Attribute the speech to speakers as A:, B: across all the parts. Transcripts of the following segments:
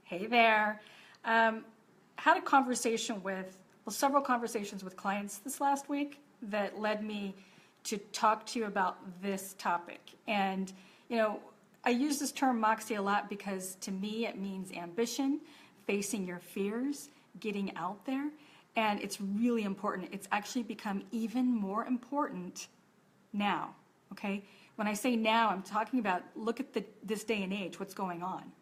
A: Hey there. Had a conversation with, well, several conversations with clients this last week that led me to talk to you about this topic. And, you know, I use this term Moxie a lot because to me it means ambition, facing your fears, getting out there. And it's really important. It's actually become even more important now, okay? When I say now, I'm talking about look at this day and age, what's going on.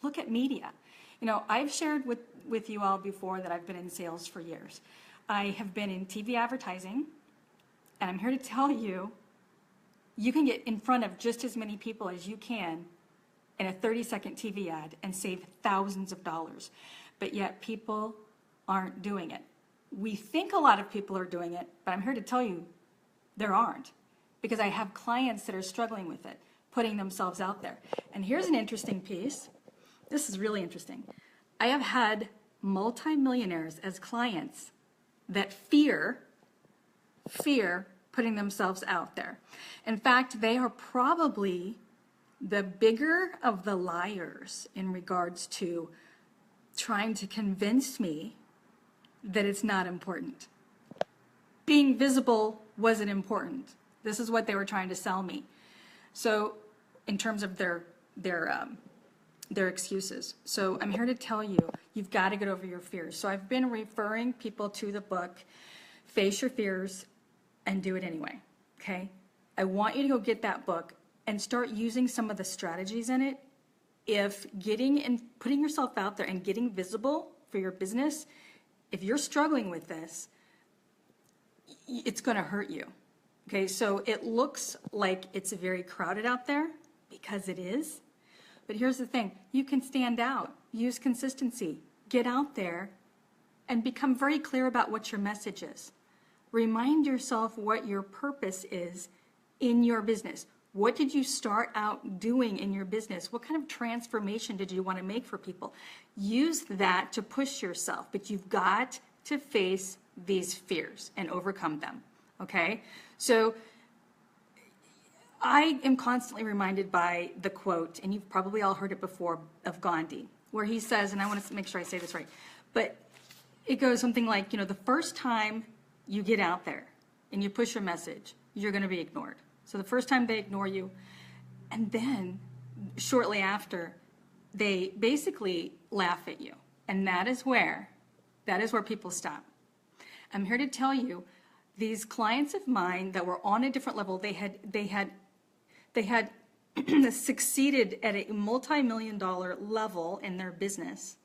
A: Look at media. You know, I've shared with you all before that I've been in sales for years. I have been in TV advertising, and I'm here to tell you, you can get in front of just as many people as you can in a 30-second TV ad and save thousands of dollars. But yet people aren't doing it. We think a lot of people are doing it, but I'm here to tell you there aren't, because I have clients that are struggling with it, putting themselves out there. And here's an interesting piece. This is really interesting. I have had multimillionaires as clients that fear putting themselves out there. In fact, they are probably the bigger of the liars in regards to trying to convince me that it's not important. Being visible wasn't important. This is what they were trying to sell me. So in terms of their excuses. So I'm here to tell you, you've got to get over your fears. So I've been referring people to the book, Face Your Fears and Do It Anyway, okay? I want you to go get that book and start using some of the strategies in it. If getting and putting yourself out there and getting visible for your business, if you're struggling with this, it's going to hurt you. Okay, so it looks like it's very crowded out there because it is. But here's the thing, you can stand out, use consistency, get out there and become very clear about what your message is. Remind yourself what your purpose is in your business. What did you start out doing in your business? What kind of transformation did you want to make for people? Use that to push yourself, but you've got to face these fears and overcome them, okay? So I am constantly reminded by the quote, and you've probably all heard it before, of Gandhi, where he says, and I want to make sure I say this right, but it goes something like, you know, the first time you get out there and you push your message, you're going to be ignored. So the first time they ignore you, and then shortly after, they basically laugh at you. And that is where people stop. I'm here to tell you, these clients of mine that were on a different level, they had succeeded at a multi-million-dollar level in their business,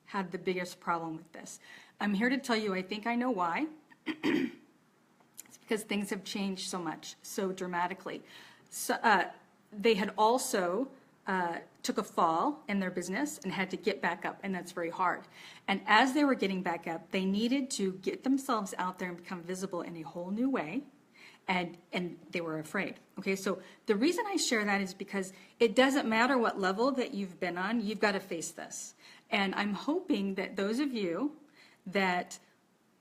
A: had the biggest problem with this. I'm here to tell you, I think I know why. It's because things have changed so much, so dramatically. So, they had also took a fall in their business and had to get back up, and that's very hard. And as they were getting back up, they needed to get themselves out there and become visible in a whole new way, and they were afraid. Okay, so the reason I share that is because it doesn't matter what level that you've been on, you've got to face this. And I'm hoping that those of you that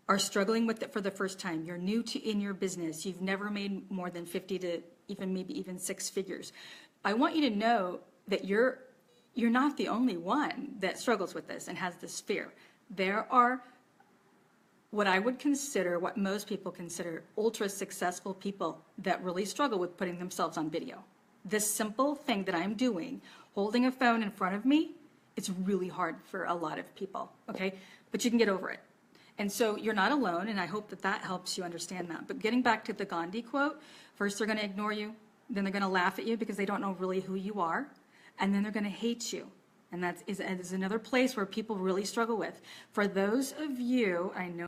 A: are struggling with it for the first time, you're new in your business, you've never made more than 50 to maybe even 6 figures, I want you to know that you're not the only one that struggles with this and has this fear. There are what I would consider, what most people consider, ultra successful people that really struggle with putting themselves on video. This simple thing that I'm doing, holding a phone in front of me, it's really hard for a lot of people, okay? But you can get over it. And so you're not alone, and I hope that that helps you understand that. But getting back to the Gandhi quote, first they're going to ignore you, then they're going to laugh at you because they don't know really who you are, and then they're going to hate you. And that is another place where people really struggle with. For those of you, I know,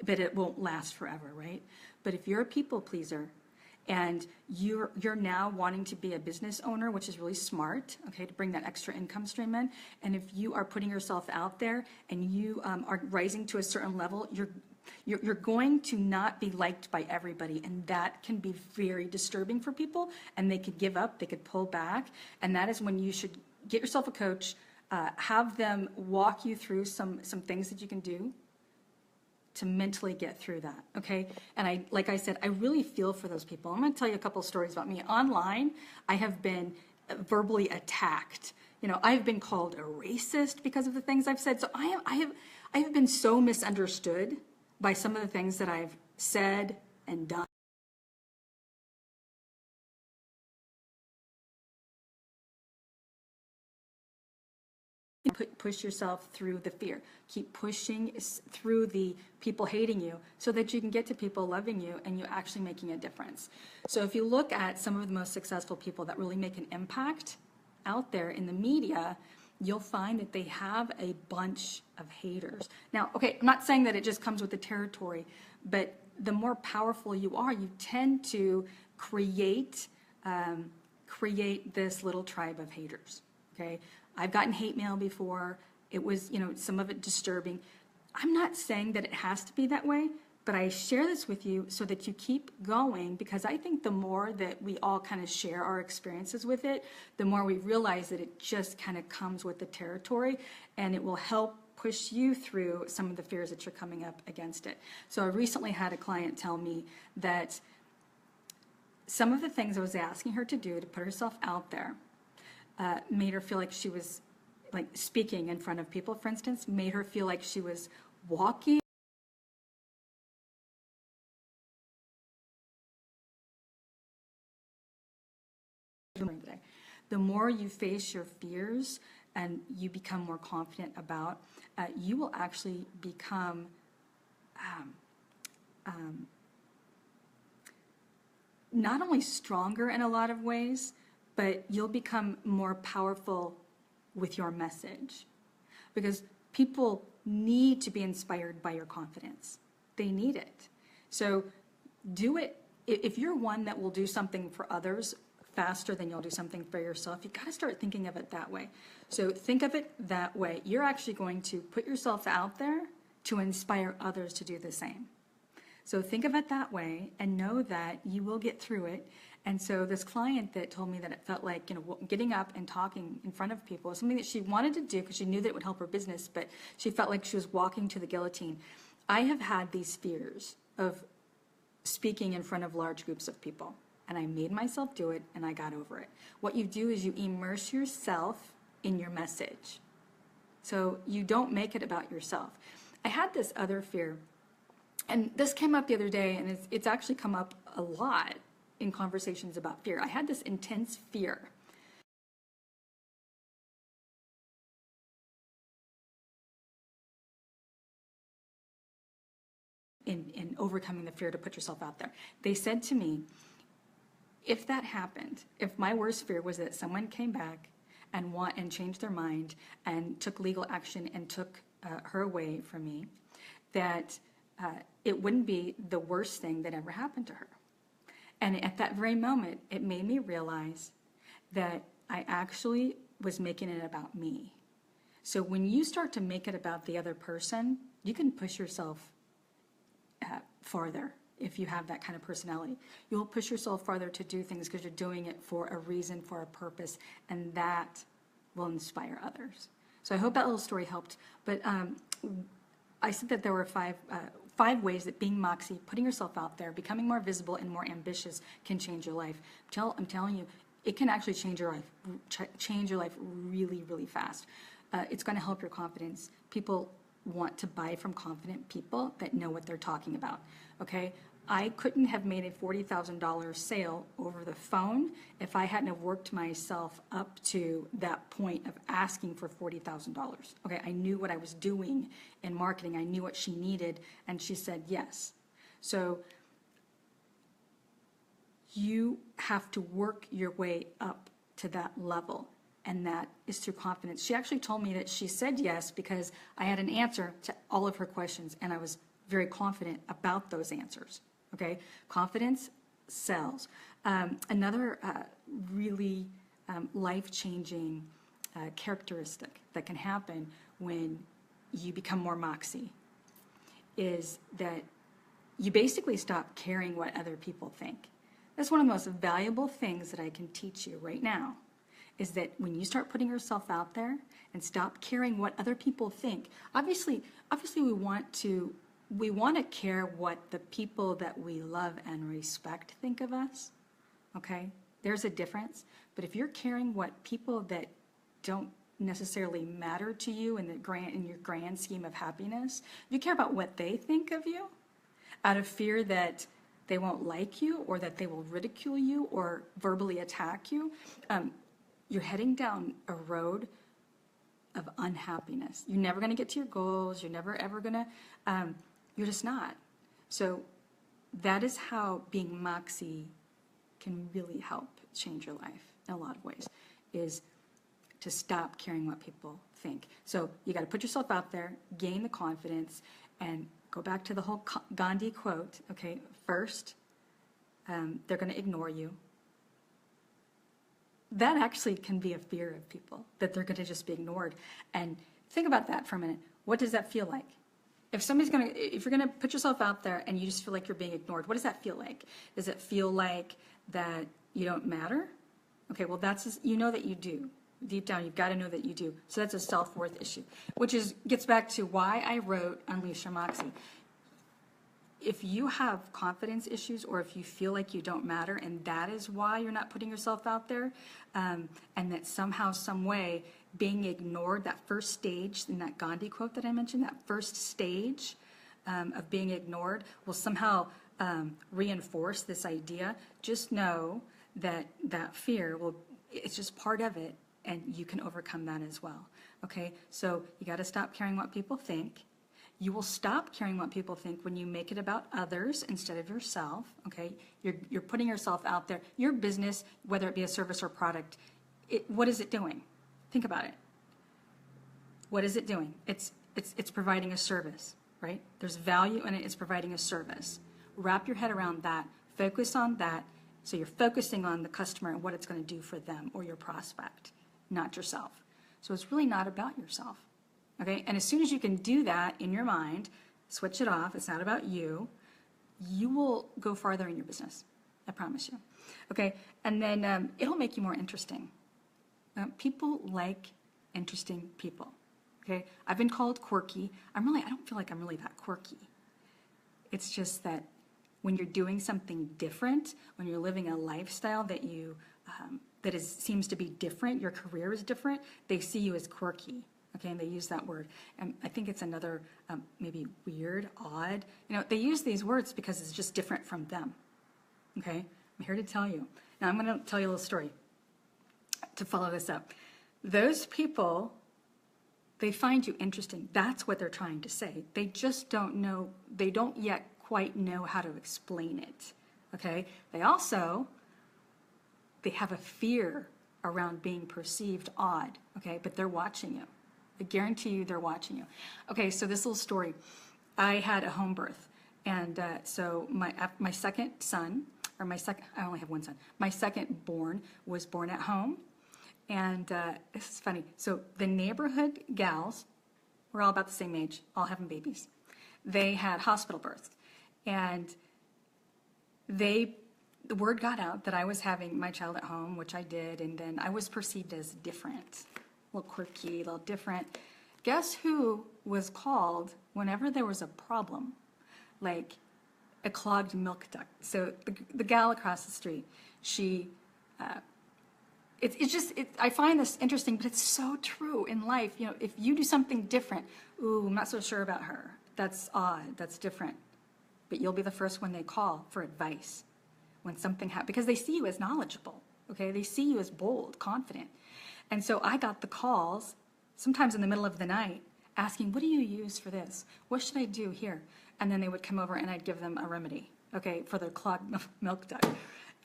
A: but it won't last forever, right? But if you're a people pleaser and you're now wanting to be a business owner, which is really smart, okay, to bring that extra income stream in, and if you are putting yourself out there and you are rising to a certain level, you're going to not be liked by everybody, and that can be very disturbing for people, and they could give up, they could pull back, and that is when you should get yourself a coach, have them walk you through some things that you can do to mentally get through that, okay? And like I said, I really feel for those people. I'm gonna tell you a couple stories about me. Online, I have been verbally attacked. You know, I've been called a racist because of the things I've said. So I have been so misunderstood by some of the things that I've said and done. Push yourself through the fear. Keep pushing through the people hating you so that you can get to people loving you and you actually making a difference. So if you look at some of the most successful people that really make an impact out there in the media, you'll find that they have a bunch of haters. Now, okay, I'm not saying that it just comes with the territory, but the more powerful you are, you tend to create this little tribe of haters, okay? I've gotten hate mail before. It was, you know, some of it disturbing. I'm not saying that it has to be that way, but I share this with you so that you keep going, because I think the more that we all kind of share our experiences with it, the more we realize that it just kind of comes with the territory, and it will help push you through some of the fears that you're coming up against it. So I recently had a client tell me that some of the things I was asking her to do to put herself out there made her feel like she was, like, speaking in front of people, for instance, made her feel like she was walking. The more you face your fears and you become more confident about, you will actually become not only stronger in a lot of ways, but you'll become more powerful with your message, because people need to be inspired by your confidence. They need it. So do it. If you're one that will do something for others faster than you'll do something for yourself, you got to start thinking of it that way. So think of it that way. You're actually going to put yourself out there to inspire others to do the same. So think of it that way and know that you will get through it. And so this client that told me that it felt like, you know, getting up and talking in front of people was something that she wanted to do because she knew that it would help her business, but she felt like she was walking to the guillotine. I have had these fears of speaking in front of large groups of people, and I made myself do it, and I got over it. What you do is you immerse yourself in your message. So you don't make it about yourself. I had this other fear, and this came up the other day, and it's actually come up a lot in conversations about fear. I had this intense fear. In overcoming the fear to put yourself out there. They said to me, if that happened, if my worst fear was that someone came back and changed their mind and took legal action and took her away from me, that it wouldn't be the worst thing that ever happened to her. And at that very moment, it made me realize that I actually was making it about me. So when you start to make it about the other person, you can push yourself farther. If you have that kind of personality, you'll push yourself farther to do things because you're doing it for a reason, for a purpose, and that will inspire others. So I hope that little story helped. But I said that there were five ways that being Moxie, putting yourself out there, becoming more visible and more ambitious can change your life. I'm telling you, it can actually change your life really, really fast. It's going to help your confidence. People want to buy from confident people that know what they're talking about, okay? I couldn't have made a $40,000 sale over the phone if I hadn't have worked myself up to that point of asking for $40,000. Okay, I knew what I was doing in marketing. I knew what she needed, and she said yes. So you have to work your way up to that level, and that is through confidence. She actually told me that she said yes because I had an answer to all of her questions, and I was very confident about those answers. Okay, confidence sells. Another really life-changing characteristic that can happen when you become more Moxie is that you basically stop caring what other people think. That's one of the most valuable things that I can teach you right now, is that when you start putting yourself out there and stop caring what other people think, obviously we want to we want to care what the people that we love and respect think of us, okay? There's a difference. But if you're caring what people that don't necessarily matter to you in your grand scheme of happiness, if you care about what they think of you, out of fear that they won't like you or that they will ridicule you or verbally attack you, you're heading down a road of unhappiness. You're never going to get to your goals. You're never ever going to, you're just not. So that is how being Moxie can really help change your life in a lot of ways, is to stop caring what people think. So you got to put yourself out there, gain the confidence, and go back to the whole Gandhi quote, okay? First, they're going to ignore you. That actually can be a fear of people, that they're going to just be ignored. And think about that for a minute. What does that feel like? If you're going to put yourself out there and you just feel like you're being ignored, what does that feel like? Does it feel like that you don't matter? Okay, well, you know that you do. Deep down, you've got to know that you do. So that's a self-worth issue, which gets back to why I wrote Unleash Your Moxie. If you have confidence issues, or if you feel like you don't matter, and that is why you're not putting yourself out there, and that somehow, some way, being ignored, that first stage in that Gandhi quote that I mentioned, that first stage of being ignored will somehow reinforce this idea, just know that that fear it's just part of it, and you can overcome that as well. Okay, so you got to stop caring what people think. You will stop caring what people think when you make it about others instead of yourself. Okay, you're putting yourself out there. Your business, whether it be a service or product, what is it doing? Think about it. What is it doing? It's providing a service, right? There's value in it. It's providing a service. Wrap your head around that. Focus on that. So you're focusing on the customer and what it's going to do for them or your prospect, not yourself. So it's really not about yourself, okay? And as soon as you can do that in your mind, switch it off, it's not about you, you will go farther in your business, I promise you, okay? And then it'll make you more interesting. People like interesting people, okay? I've been called quirky. I don't feel like I'm really that quirky. It's just that when you're doing something different, when you're living a lifestyle that seems to be different, your career is different, they see you as quirky, okay, and they use that word. And I think it's another maybe weird, odd, they use these words because it's just different from them, okay? I'm here to tell you. Now I'm going to tell you a little story to follow this up. Those people, they find you interesting. That's what they're trying to say. They just don't know, they don't yet quite know how to explain it, okay? They have a fear around being perceived odd, okay? But they're watching you. I guarantee you they're watching you. Okay, so this little story. I had a home birth, and so my second son, I only have one son. My second born was born at home, and this is funny. So the neighborhood gals, we're all about the same age, all having babies. They had hospital births. And the word got out that I was having my child at home, which I did, and then I was perceived as different, a little quirky, a little different. Guess who was called whenever there was a problem, like a clogged milk duct? So the gal across the street, she, I find this interesting, but it's so true in life. If you do something different, ooh, I'm not so sure about her. That's odd, that's different. But you'll be the first one they call for advice when something happens, because they see you as knowledgeable, okay? They see you as bold, confident. And so I got the calls, sometimes in the middle of the night, asking, what do you use for this? What should I do here? And then they would come over and I'd give them a remedy, okay, for their clogged milk duct,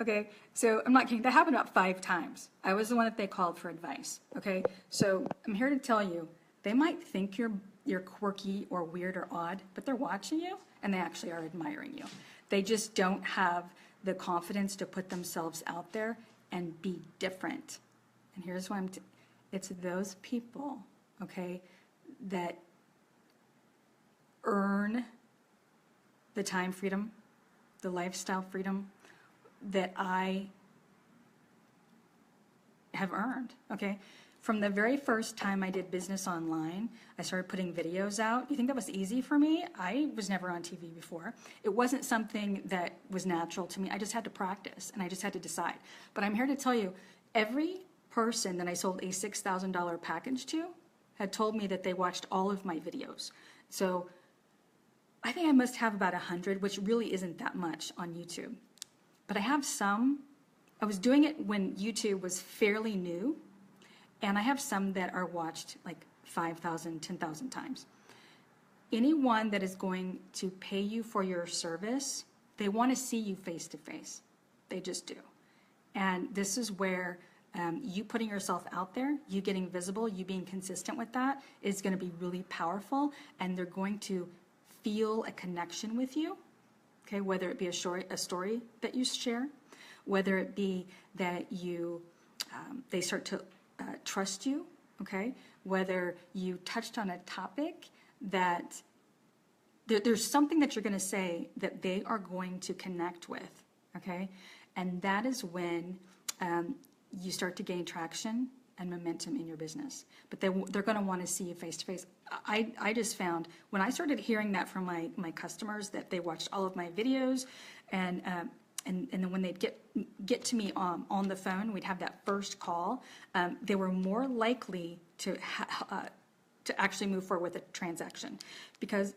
A: okay? So I'm not kidding, that happened about 5 times. I was the one that they called for advice, okay? So I'm here to tell you, they might think you're quirky or weird or odd, but they're watching you and they actually are admiring you. They just don't have the confidence to put themselves out there and be different. And here's why it's those people, okay, that earn the time freedom, the lifestyle freedom that I have earned, okay? From the very first time I did business online, I started putting videos out. You think that was easy for me? I was never on TV before. It wasn't something that was natural to me. I just had to practice and I just had to decide. But I'm here to tell you, every person that I sold a $6,000 package to had told me that they watched all of my videos. So I think I must have about 100, which really isn't that much on YouTube. But I have some. I was doing it when YouTube was fairly new. And I have some that are watched like 5,000, 10,000 times. Anyone that is going to pay you for your service, they want to see you face to face. They just do. And this is where you putting yourself out there, you getting visible, you being consistent with that is going to be really powerful. And they're going to feel a connection with you, okay? Whether it be a story that you share, whether it be that they start to trust you, okay? Whether you touched on a topic that there's something that you're going to say that they are going to connect with, okay? And that is when you start to gain traction and momentum in your business. But they're going to want to see you face to face. I just found when I started hearing that from my customers that they watched all of my videos and then when they'd get to me on the phone, we'd have that first call, they were more likely to actually move forward with a transaction. Because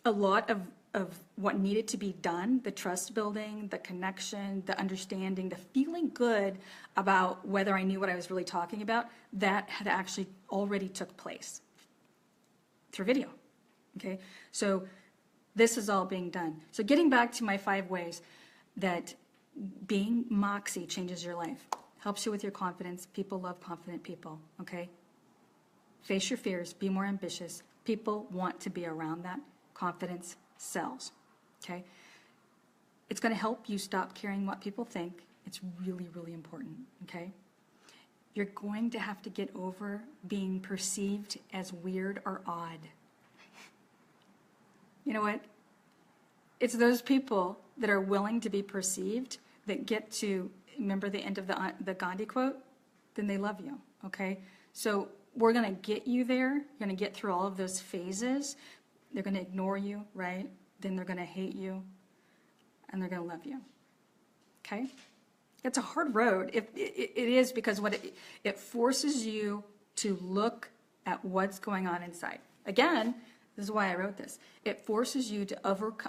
A: a lot of what needed to be done, the trust building, the connection, the understanding, the feeling good about whether I knew what I was really talking about, that had actually already took place through video, okay? So this is all being done. So getting back to my 5 ways that being Moxie changes your life, helps you with your confidence. People love confident people, okay? Face your fears, be more ambitious. People want to be around that. Confidence sells, okay? It's going to help you stop caring what people think. It's really, really important, okay? You're going to have to get over being perceived as weird or odd. You know what? It's those people that are willing to be perceived that get to, remember the end of the Gandhi quote? Then they love you, okay? So we're going to get you there. You're going to get through all of those phases. They're going to ignore you, right? Then they're going to hate you, and they're going to love you, okay? It's a hard road. It is because it forces you to look at what's going on inside. Again, this is why I wrote this. It forces you to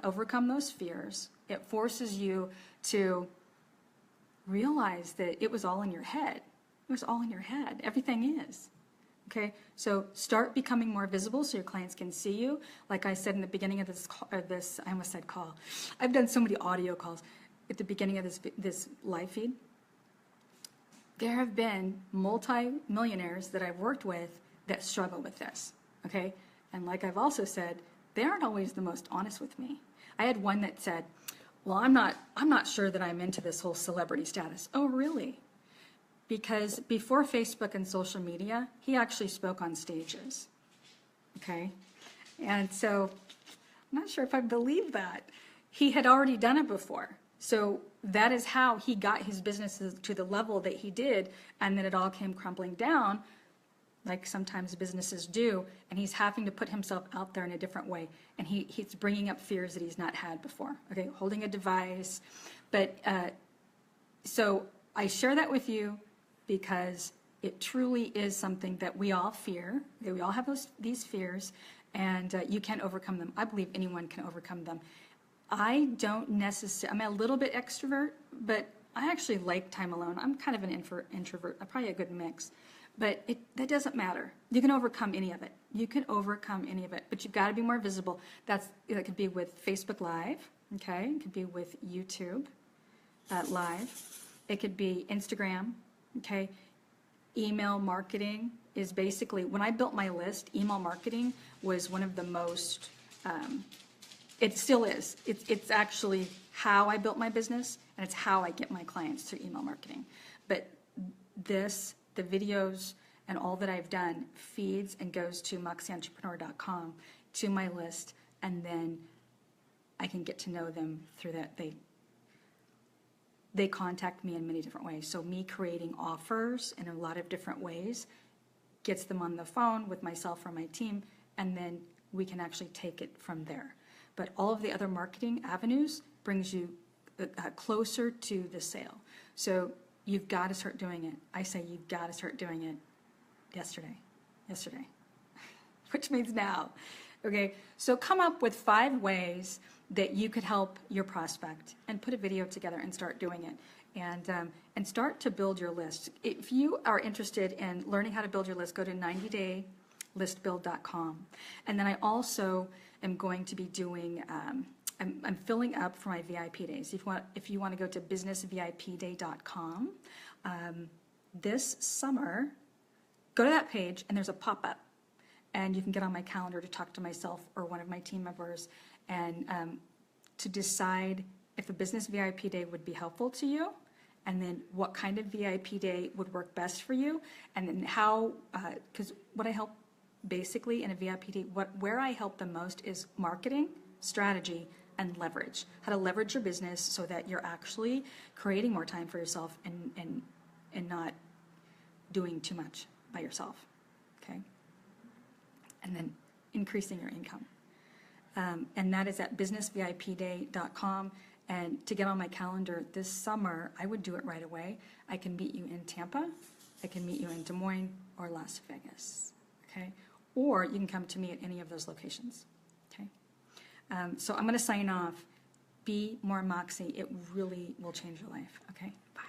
A: overcome those fears. It forces you to realize that it was all in your head. It was all in your head. Everything is. Okay? So start becoming more visible so your clients can see you. Like I said in the beginning of this, I almost said call. I've done so many audio calls at the beginning of this live feed. There have been multi-millionaires that I've worked with that struggle with this. Okay? And like I've also said, they aren't always the most honest with me. I had one that said, well, I'm not sure that I'm into this whole celebrity status. Oh, really? Because before Facebook and social media, he actually spoke on stages. Okay? And so I'm not sure if I believe that. He had already done it before. So that is how he got his businesses to the level that he did, and then it all came crumbling down, like sometimes businesses do, and he's having to put himself out there in a different way, and he's bringing up fears that he's not had before, okay, holding a device. But so I share that with you because it truly is something that we all fear, that we all have these fears, and you can overcome them. I believe anyone can overcome them. I don't necessarily, I'm a little bit extrovert, but I actually like time alone. I'm kind of an introvert, probably a good mix. But that doesn't matter. You can overcome any of it. You can overcome any of it, but you've got to be more visible. That could be with Facebook Live, okay? It could be with YouTube Live. It could be Instagram, okay? Email marketing is basically, when I built my list, email marketing was one of the most, it still is. It's actually how I built my business, and it's how I get my clients through email marketing. But the videos and all that I've done feeds and goes to moxieentrepreneur.com to my list, and then I can get to know them through that. They contact me in many different ways. So me creating offers in a lot of different ways gets them on the phone with myself or my team, and then we can actually take it from there. But all of the other marketing avenues brings you closer to the sale. So you've got to start doing it. I say you've got to start doing it yesterday, which means now. Okay, so come up with 5 ways that you could help your prospect, and put a video together and start doing it. And start to build your list. If you are interested in learning how to build your list, go to 90daylistbuild.com. And then I also am going to be doing, I'm filling up for my VIP days. If you want to go to businessvipday.com, this summer, go to that page and there's a pop-up. And you can get on my calendar to talk to myself or one of my team members and to decide if a business VIP day would be helpful to you, and then what kind of VIP day would work best for you, and then how, because what I help basically in a VIP day, where I help the most is marketing, strategy, and leverage. How to leverage your business so that you're actually creating more time for yourself and not doing too much by yourself, okay? And then increasing your income. And that is at businessvipday.com. And to get on my calendar this summer, I would do it right away. I can meet you in Tampa, I can meet you in Des Moines or Las Vegas, okay? Or you can come to me at any of those locations, okay? So I'm gonna sign off. Be more Moxie. It really will change your life, okay? Bye.